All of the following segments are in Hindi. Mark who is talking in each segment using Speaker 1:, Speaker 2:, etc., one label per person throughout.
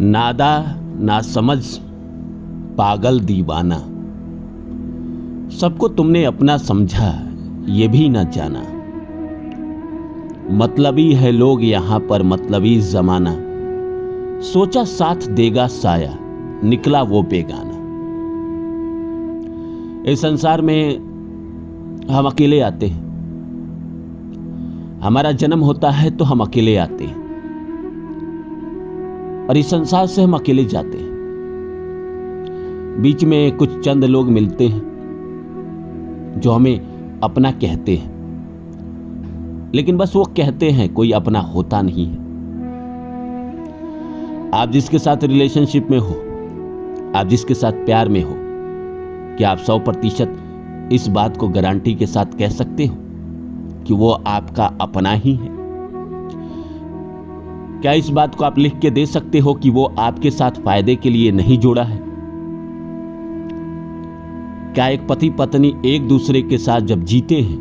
Speaker 1: नादा ना समझ पागल दीवाना, सबको तुमने अपना समझा ये भी ना जाना। मतलबी है लोग यहां पर, मतलबी जमाना, सोचा साथ देगा साया, निकला वो बेगाना। इस संसार में हम अकेले आते हैं, हमारा जन्म होता है तो हम अकेले आते हैं और इस संसार से हम अकेले जाते हैं। बीच में कुछ चंद लोग मिलते हैं जो हमें अपना कहते हैं, लेकिन बस वो कहते हैं, कोई अपना होता नहीं है। आप जिसके साथ रिलेशनशिप में हो, आप जिसके साथ प्यार में हो, क्या आप 100% इस बात को गारंटी के साथ कह सकते हो कि वो आपका अपना ही है? क्या इस बात को आप लिख के दे सकते हो कि वो आपके साथ फायदे के लिए नहीं जुड़ा है? क्या एक पति पत्नी एक दूसरे के साथ जब जीते हैं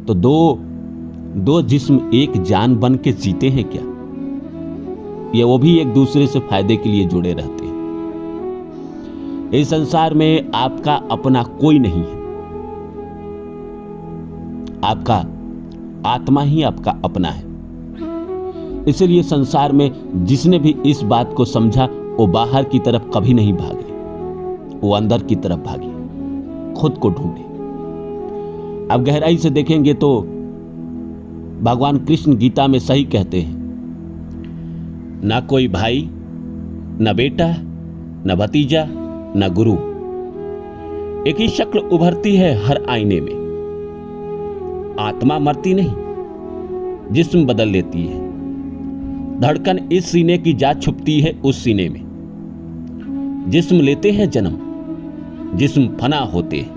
Speaker 1: तो दो जिस्म एक जान बन के जीते हैं क्या? या वो भी एक दूसरे से फायदे के लिए जुड़े रहते हैं? इस संसार में आपका अपना कोई नहीं है, आपका आत्मा ही आपका अपना है। इसलिए संसार में जिसने भी इस बात को समझा वो बाहर की तरफ कभी नहीं भागे, वो अंदर की तरफ भागे, खुद को ढूंढे। अब गहराई से देखेंगे तो भगवान कृष्ण गीता में सही कहते हैं, ना कोई भाई, ना बेटा, ना भतीजा, ना गुरु, एक ही शक्ल उभरती है हर आईने में। आत्मा मरती नहीं, जिस्म बदल लेती है। धड़कन इस सीने की जा छुपती है उस सीने में। जिस्म लेते हैं जन्म, जिस्म फना होते हैं,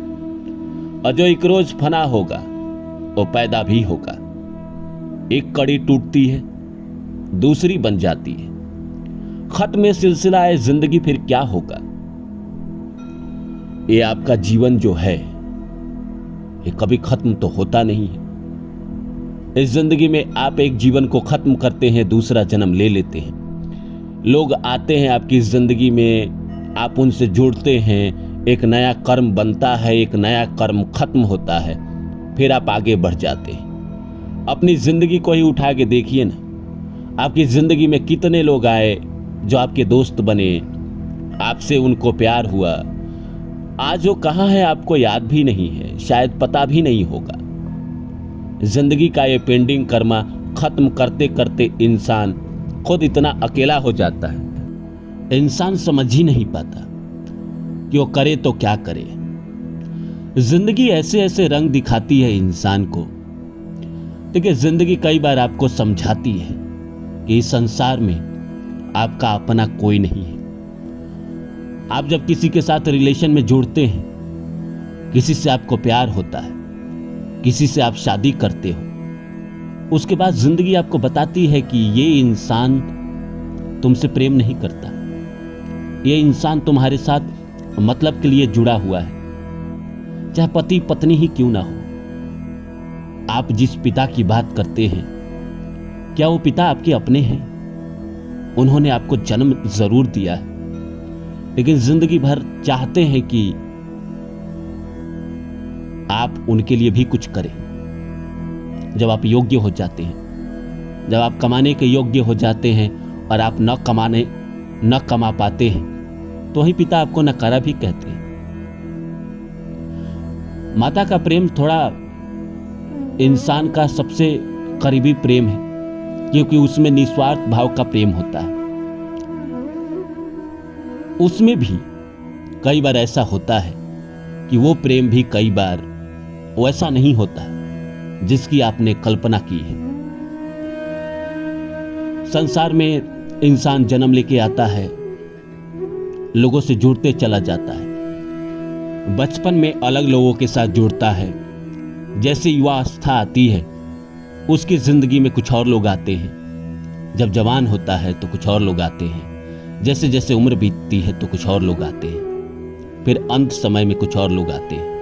Speaker 1: और जो एक रोज फना होगा वो पैदा भी होगा। एक कड़ी टूटती है, दूसरी बन जाती है। खत्म में सिलसिला है जिंदगी, फिर क्या होगा? ये आपका जीवन जो है ये कभी खत्म तो होता नहीं है। इस जिंदगी में आप एक जीवन को खत्म करते हैं, दूसरा जन्म ले लेते हैं। लोग आते हैं आपकी जिंदगी में, आप उनसे जुड़ते हैं, एक नया कर्म बनता है, एक नया कर्म खत्म होता है, फिर आप आगे बढ़ जाते हैं। अपनी जिंदगी को ही उठा के देखिए ना, आपकी जिंदगी में कितने लोग आए जो आपके दोस्त बने, आपसे उनको प्यार हुआ, आज वो कहाँ है आपको याद भी नहीं है, शायद पता भी नहीं होगा। जिंदगी का ये पेंडिंग कर्मा खत्म करते करते इंसान खुद इतना अकेला हो जाता है, इंसान समझ ही नहीं पाता कि वो करे तो क्या करे। जिंदगी ऐसे ऐसे रंग दिखाती है इंसान को। देखिए, जिंदगी कई बार आपको समझाती है कि इस संसार में आपका अपना कोई नहीं है। आप जब किसी के साथ रिलेशन में जुड़ते हैं, किसी से आपको प्यार होता है, किसी से आप शादी करते हो, उसके बाद जिंदगी आपको बताती है कि ये इंसान तुमसे प्रेम नहीं करता, ये इंसान तुम्हारे साथ मतलब के लिए जुड़ा हुआ है, चाहे पति पत्नी ही क्यों ना हो। आप जिस पिता की बात करते हैं, क्या वो पिता आपके अपने हैं? उन्होंने आपको जन्म जरूर दिया है, लेकिन जिंदगी भर चाहते हैं कि आप उनके लिए भी कुछ करें। जब आप योग्य हो जाते हैं, जब आप कमाने के योग्य हो जाते हैं और आप न कमा पाते हैं, तो वही पिता आपको नकारा भी कहते हैं। माता का प्रेम थोड़ा इंसान का सबसे करीबी प्रेम है, क्योंकि उसमें निस्वार्थ भाव का प्रेम होता है। उसमें भी कई बार ऐसा होता है कि वो प्रेम भी कई बार वैसा नहीं होता जिसकी आपने कल्पना की है। संसार में इंसान जन्म लेके आता है, लोगों से जुड़ते चला जाता है। बचपन में अलग लोगों के साथ जुड़ता है, जैसे युवावस्था आती है उसकी जिंदगी में कुछ और लोग आते हैं। जब जवान होता है तो कुछ और लोग आते हैं, जैसे जैसे उम्र बीतती है तो कुछ और लोग आते हैं, फिर अंत समय में कुछ और लोग आते हैं।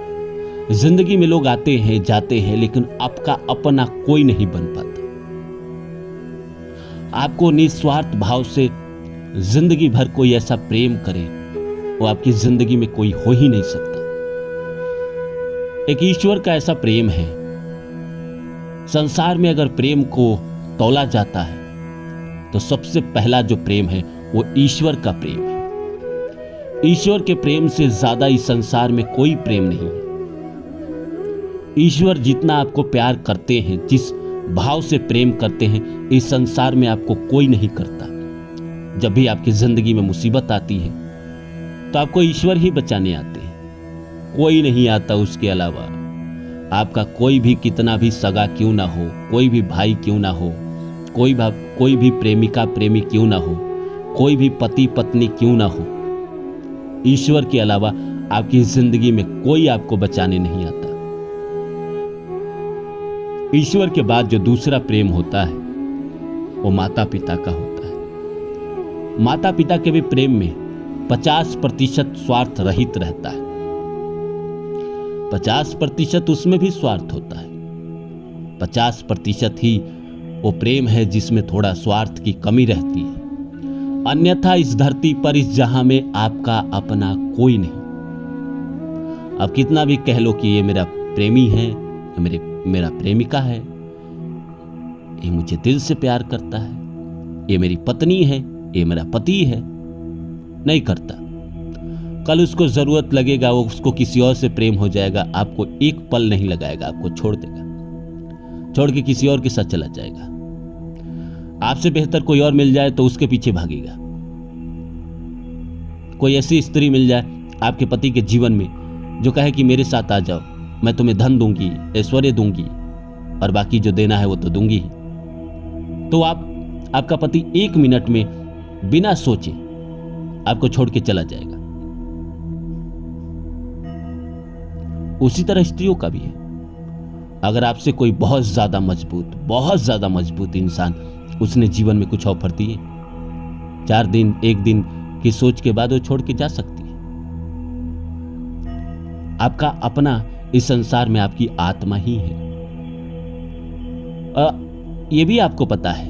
Speaker 1: जिंदगी में लोग आते हैं जाते हैं, लेकिन आपका अपना कोई नहीं बन पाता। आपको निस्वार्थ भाव से जिंदगी भर कोई ऐसा प्रेम करे, वो आपकी जिंदगी में कोई हो ही नहीं सकता। एक ईश्वर का ऐसा प्रेम है। संसार में अगर प्रेम को तौला जाता है तो सबसे पहला जो प्रेम है वो ईश्वर का प्रेम है। ईश्वर के प्रेम से ज्यादा इस संसार में कोई प्रेम नहीं है। ईश्वर जितना आपको प्यार करते हैं, जिस भाव से प्रेम करते हैं, इस संसार में आपको कोई नहीं करता। जब भी आपकी जिंदगी में मुसीबत आती है तो आपको ईश्वर ही बचाने आते हैं, कोई नहीं आता उसके अलावा। आपका कोई भी कितना भी सगा क्यों ना हो, कोई भी भाई क्यों ना हो, कोई भी प्रेमिका प्रेमी क्यों ना हो, कोई भी पति पत्नी क्यों ना हो, ईश्वर के अलावा आपकी जिंदगी में कोई आपको बचाने नहीं आता। ईश्वर के बाद जो दूसरा प्रेम होता है वो माता पिता का होता है। माता पिता के भी प्रेम में 50% स्वार्थ रहित रहता है। 50% उसमें भी स्वार्थ होता है। 50% ही वो प्रेम है जिसमें थोड़ा स्वार्थ की कमी रहती है। अन्यथा इस धरती पर, इस जहां में आपका अपना कोई नहीं। आप कितना भी कह लो कि ये मेरा प्रेमी है, मेरा प्रेमिका है, ये मुझे दिल से प्यार करता है, ये मेरी पत्नी है, ये मेरा पति है, नहीं करता। कल उसको जरूरत लगेगा, वो उसको किसी और से प्रेम हो जाएगा, आपको एक पल नहीं लगाएगा, आपको छोड़ देगा, छोड़ के किसी और के साथ चला जाएगा। आपसे बेहतर कोई और मिल जाए तो उसके पीछे भागेगा। कोई ऐसी स्त्री मिल जाए आपके पति के जीवन में जो कहे कि मेरे साथ आ जाओ, मैं तुम्हें धन दूंगी, ऐश्वर्य दूंगी, और बाकी जो देना है वो तो दूंगी ही, तो आपका पति 1 मिनट में बिना सोचे आपको छोड़ के चला जाएगा। उसी तरह स्त्रियों का भी है। अगर आपसे कोई बहुत ज्यादा मजबूत इंसान, उसने जीवन में कुछ ऑफर दिए, 4 दिन 1 दिन की सोच के बाद वो छोड़ के जा सकती है। आपका अपना इस संसार में आपकी आत्मा ही है। ये भी आपको पता है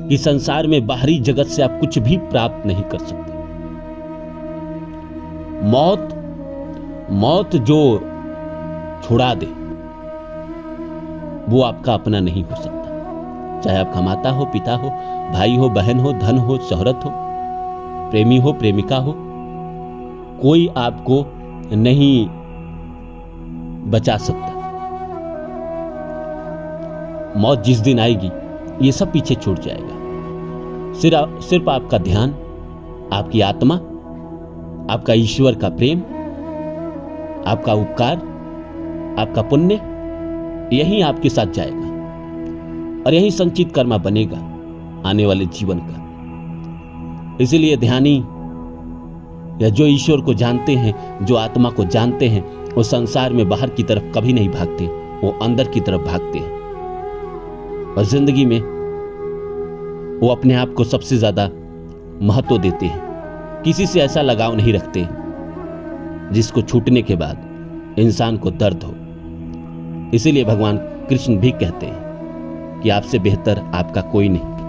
Speaker 1: कि संसार में बाहरी जगत से आप कुछ भी प्राप्त नहीं कर सकते। मौत जो छुड़ा दे वो आपका अपना नहीं हो सकता। चाहे आपका माता हो, पिता हो, भाई हो, बहन हो, धन हो, शोहरत हो, प्रेमी हो, प्रेमिका हो, कोई आपको नहीं बचा सकता। मौत जिस दिन आएगी ये सब पीछे छूट जाएगा। सिर्फ आपका ध्यान, आपकी आत्मा, आपका ईश्वर का प्रेम, आपका उपकार, आपका पुण्य, यही आपके साथ जाएगा और यही संचित कर्मा बनेगा आने वाले जीवन का। इसीलिए ध्यानी या जो ईश्वर को जानते हैं, जो आत्मा को जानते हैं, वो संसार में बाहर की तरफ कभी नहीं भागते, वो अंदर की तरफ भागते हैं। और जिंदगी में वो अपने आप को सबसे ज्यादा महत्व देते हैं। किसी से ऐसा लगाव नहीं रखते जिसको छूटने के बाद इंसान को दर्द हो। इसीलिए भगवान कृष्ण भी कहते हैं कि आपसे बेहतर आपका कोई नहीं।